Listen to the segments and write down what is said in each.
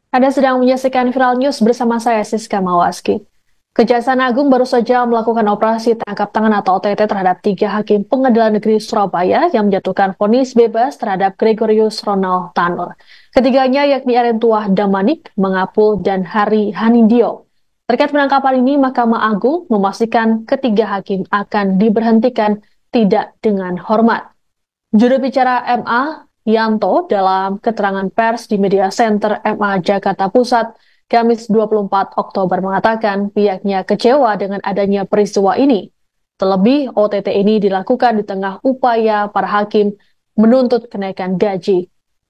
Anda sedang menyaksikan Viral News bersama saya, Siska Mawaski. Kejaksaan Agung baru saja melakukan operasi tangkap tangan atau OTT terhadap 3 hakim Pengadilan Negeri Surabaya yang menjatuhkan vonis bebas terhadap Gregorius Ronald Tanur. Ketiganya yakni Arentuah Damanik, Mangapul, dan Hari Hanindyo. Terkait penangkapan ini, Mahkamah Agung memastikan ketiga hakim akan diberhentikan tidak dengan hormat. Juru bicara MA, Yanto, dalam keterangan pers di Media Center MA Jakarta Pusat, Kamis 24 Oktober mengatakan pihaknya kecewa dengan adanya peristiwa ini. Terlebih, OTT ini dilakukan di tengah upaya para hakim menuntut kenaikan gaji.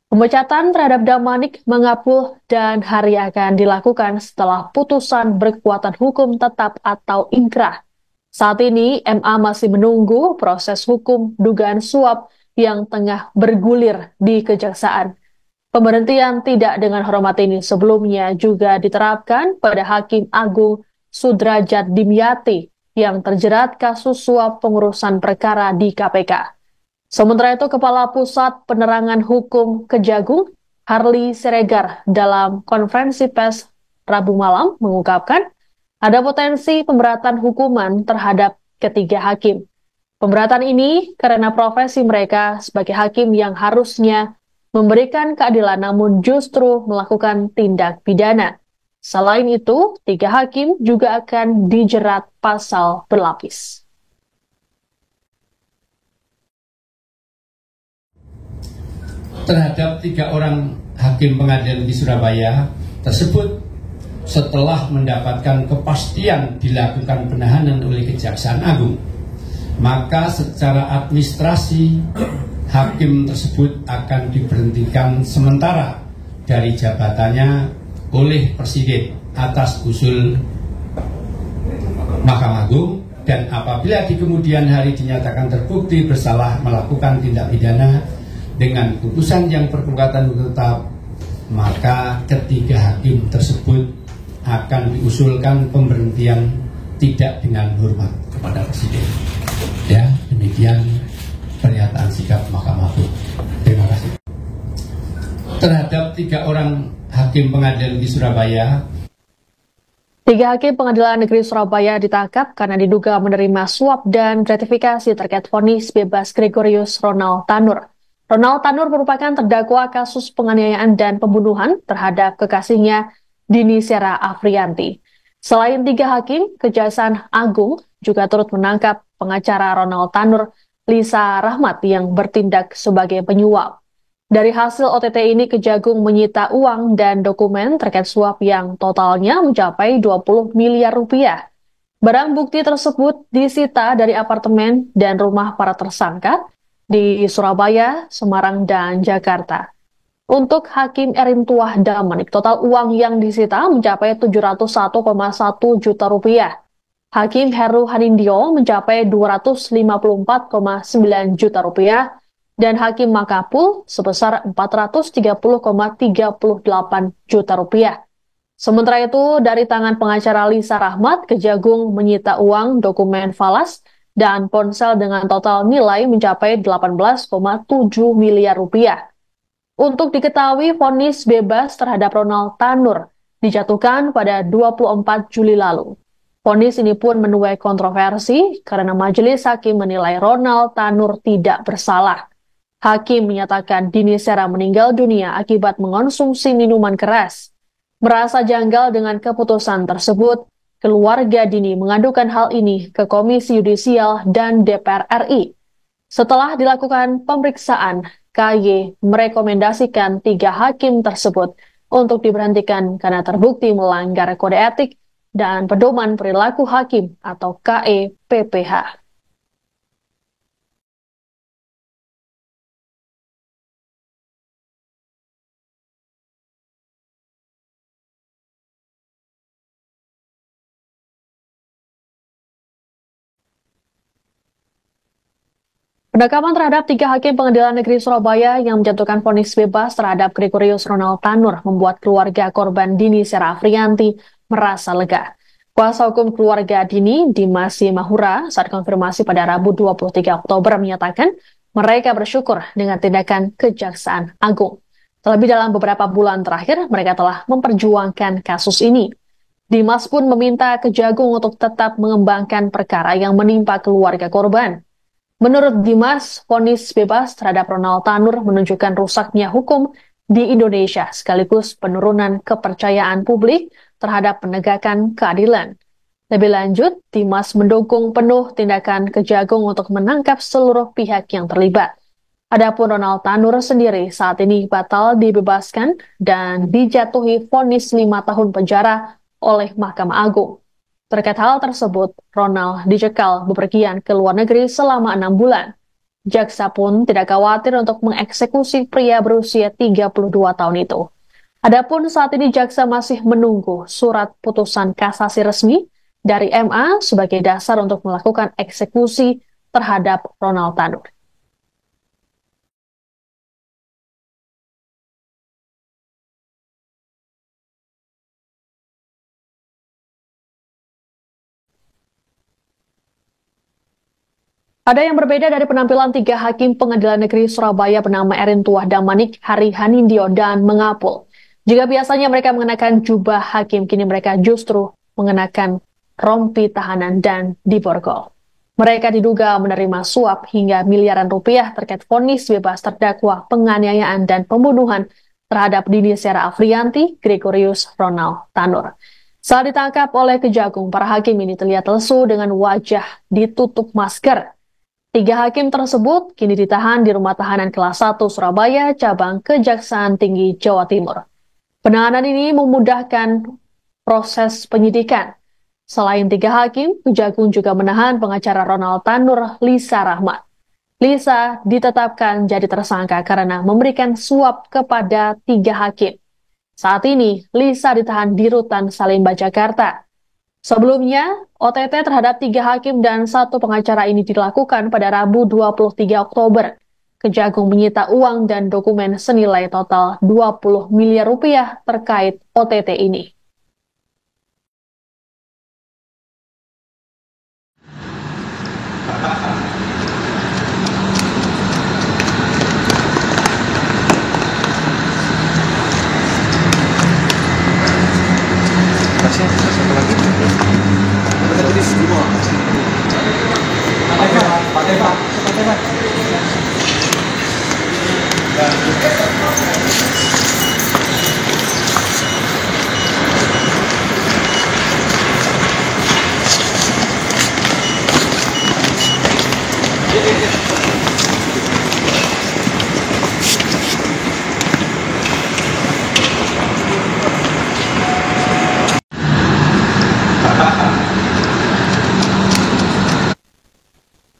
Pemecatan terhadap Damanik, Mangapul, dan Hari akan dilakukan setelah putusan berkekuatan hukum tetap atau inkrah. Saat ini, MA masih menunggu proses hukum dugaan suap yang tengah bergulir di Kejaksaan. Pemberhentian tidak dengan hormat ini sebelumnya juga diterapkan pada Hakim Agung Sudrajat Dimyati yang terjerat kasus suap pengurusan perkara di KPK. Sementara itu, Kepala Pusat Penerangan Hukum Kejagung, Harli Siregar, dalam konferensi pers Rabu malam mengungkapkan ada potensi pemberatan hukuman terhadap ketiga hakim. Pemberatan ini karena profesi mereka sebagai hakim yang harusnya memberikan keadilan namun justru melakukan tindak pidana. Selain itu, 3 hakim juga akan dijerat pasal berlapis. Terhadap 3 orang hakim pengadilan di Surabaya tersebut setelah mendapatkan kepastian dilakukan penahanan oleh Kejaksaan Agung, maka secara administrasi hakim tersebut akan diberhentikan sementara dari jabatannya oleh Presiden atas usul Mahkamah Agung, dan apabila di kemudian hari dinyatakan terbukti bersalah melakukan tindak pidana dengan putusan yang berkekuatan hukum tetap, maka ketiga hakim tersebut akan diusulkan pemberhentian tidak dengan hormat kepada Presiden. Ya, demikian pernyataan sikap Mahkamah Agung. Terima kasih. Terhadap 3 orang hakim pengadilan di Surabaya, 3 hakim Pengadilan Negeri Surabaya ditangkap karena diduga menerima suap dan gratifikasi terkait vonis bebas Gregorius Ronald Tanur. Ronald Tanur merupakan terdakwa kasus penganiayaan dan pembunuhan terhadap kekasihnya Dini Sera Afrianti. Selain 3 hakim, Kejaksaan Agung juga turut menangkap pengacara Ronald Tanur, Lisa Rahmat, yang bertindak sebagai penyuap. Dari hasil OTT ini, Kejagung menyita uang dan dokumen terkait suap yang totalnya mencapai 20 miliar rupiah. Barang bukti tersebut disita dari apartemen dan rumah para tersangka di Surabaya, Semarang, dan Jakarta. Untuk Hakim Arentuah Damanik, total uang yang disita mencapai 701,1 juta rupiah. Hakim Heru Hanindyo mencapai 254,9 juta rupiah, dan Hakim Mangapul sebesar 430,38 juta rupiah. Sementara itu, dari tangan pengacara Lisa Rahmat, Kejagung menyita uang, dokumen falas, dan ponsel dengan total nilai mencapai 18,7 miliar rupiah. Untuk diketahui, vonis bebas terhadap Ronald Tanur dijatuhkan pada 24 Juli lalu. Vonis ini pun menuai kontroversi karena majelis hakim menilai Ronald Tanur tidak bersalah. Hakim menyatakan Dini Sera meninggal dunia akibat mengonsumsi minuman keras. Merasa janggal dengan keputusan tersebut, keluarga Dini mengadukan hal ini ke Komisi Yudisial dan DPR RI. Setelah dilakukan pemeriksaan, KY merekomendasikan 3 hakim tersebut untuk diberhentikan karena terbukti melanggar kode etik dan pedoman perilaku hakim atau KEPPH. Penangkapan terhadap 3 hakim Pengadilan Negeri Surabaya yang menjatuhkan vonis bebas terhadap Gregorius Ronald Tanur membuat keluarga korban Dini Sera Afrianti merasa lega. Kuasa hukum keluarga Dini, Dimas Mahura, saat konfirmasi pada Rabu 23 Oktober menyatakan mereka bersyukur dengan tindakan Kejaksaan Agung. Terlebih dalam beberapa bulan terakhir, mereka telah memperjuangkan kasus ini. Dimas pun meminta Kejagung untuk tetap mengembangkan perkara yang menimpa keluarga korban. Menurut Dimas, vonis bebas terhadap Ronald Tanur menunjukkan rusaknya hukum di Indonesia sekaligus penurunan kepercayaan publik terhadap penegakan keadilan. Lebih lanjut, Dimas mendukung penuh tindakan Kejagung untuk menangkap seluruh pihak yang terlibat. Adapun Ronald Tanur sendiri saat ini batal dibebaskan dan dijatuhi vonis 5 tahun penjara oleh Mahkamah Agung. Terkait hal tersebut, Ronald dicekal bepergian ke luar negeri selama 6 bulan. Jaksa pun tidak khawatir untuk mengeksekusi pria berusia 32 tahun itu. Adapun saat ini jaksa masih menunggu surat putusan kasasi resmi dari MA sebagai dasar untuk melakukan eksekusi terhadap Ronald Tanur. Ada yang berbeda dari penampilan 3 hakim Pengadilan Negeri Surabaya bernama Erin Tuah Damanik, Hari Hanindyo, dan Mengapul. Jika biasanya mereka mengenakan jubah hakim, kini mereka justru mengenakan rompi tahanan dan diborgol. Mereka diduga menerima suap hingga miliaran rupiah terkait vonis bebas terdakwa penganiayaan dan pembunuhan terhadap Dini Sera Afrianti, Gregorius Ronald Tanur. Saat ditangkap oleh Kejagung, para hakim ini terlihat lesu dengan wajah ditutup masker. 3 hakim tersebut kini ditahan di Rumah Tahanan Kelas 1 Surabaya, cabang Kejaksaan Tinggi Jawa Timur. Penahanan ini memudahkan proses penyidikan. Selain 3 hakim, Kejagung juga menahan pengacara Ronald Tanur, Lisa Rahmat. Lisa ditetapkan jadi tersangka karena memberikan suap kepada 3 hakim. Saat ini, Lisa ditahan di Rutan Salemba, Jakarta. Sebelumnya, OTT terhadap 3 hakim dan 1 pengacara ini dilakukan pada Rabu 23 Oktober. Kejagung menyita uang dan dokumen senilai total 20 miliar rupiah terkait OTT ini. Satu lagi. Kita tulis semua. Pak Deva.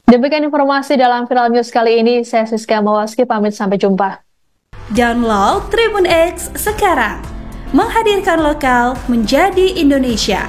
Demikian informasi dalam Viral News kali ini. Saya Siska Mawaski pamit, sampai jumpa. Download Tribun X sekarang. Menghadirkan lokal menjadi Indonesia.